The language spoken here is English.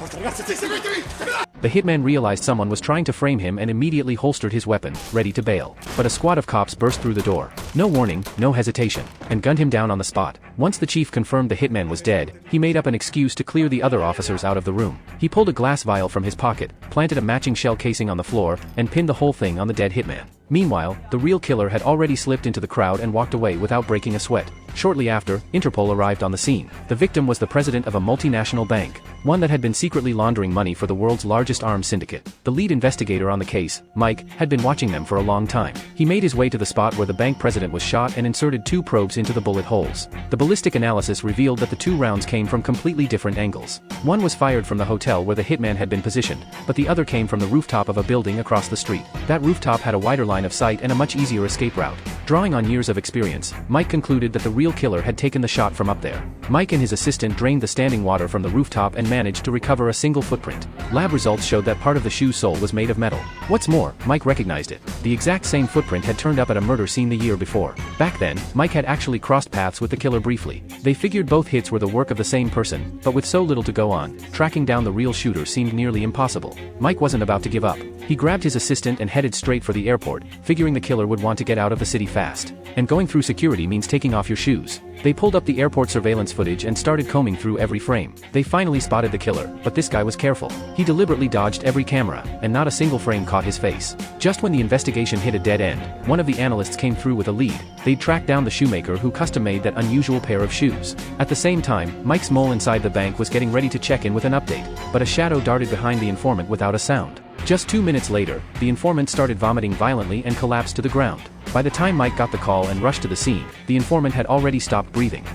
The hitman realized someone was trying to frame him and immediately holstered his weapon, ready to bail. But a squad of cops burst through the door. No warning, no hesitation, and gunned him down on the spot. Once the chief confirmed the hitman was dead, he made up an excuse to clear the other officers out of the room. He pulled a glass vial from his pocket, planted a matching shell casing on the floor, and pinned the whole thing on the dead hitman. Meanwhile, the real killer had already slipped into the crowd and walked away without breaking a sweat. Shortly after, Interpol arrived on the scene. The victim was the president of a multinational bank, one that had been secretly laundering money for the world's largest arms syndicate. The lead investigator on the case, Mike, had been watching them for a long time. He made his way to the spot where the bank president was shot and inserted 2 probes into the bullet holes. The ballistic analysis revealed that the 2 rounds came from completely different angles. One was fired from the hotel where the hitman had been positioned, but the other came from the rooftop of a building across the street. That rooftop had a wider line of sight and a much easier escape route. Drawing on years of experience, Mike concluded that the real killer had taken the shot from up there. Mike and his assistant drained the standing water from the rooftop and managed to recover a single footprint. Lab results showed that part of the shoe's sole was made of metal. What's more, Mike recognized it. The exact same footprint had turned up at a murder scene the year before. Back then, Mike had actually crossed paths with the killer briefly. They figured both hits were the work of the same person, but with so little to go on, tracking down the real shooter seemed nearly impossible. Mike wasn't about to give up. He grabbed his assistant and headed straight for the airport, figuring the killer would want to get out of the city fast. And going through security means taking off your shoes. They pulled up the airport surveillance footage and started combing through every frame. They finally spotted the killer, but this guy was careful. He deliberately dodged every camera, and not a single frame caught his face. Just when the investigation hit a dead end, one of the analysts came through with a lead. They'd tracked down the shoemaker who custom-made that unusual pair of shoes. At the same time, Mike's mole inside the bank was getting ready to check in with an update, but a shadow darted behind the informant without a sound. Just 2 minutes later, the informant started vomiting violently and collapsed to the ground. By the time Mike got the call and rushed to the scene, the informant had already stopped breathing.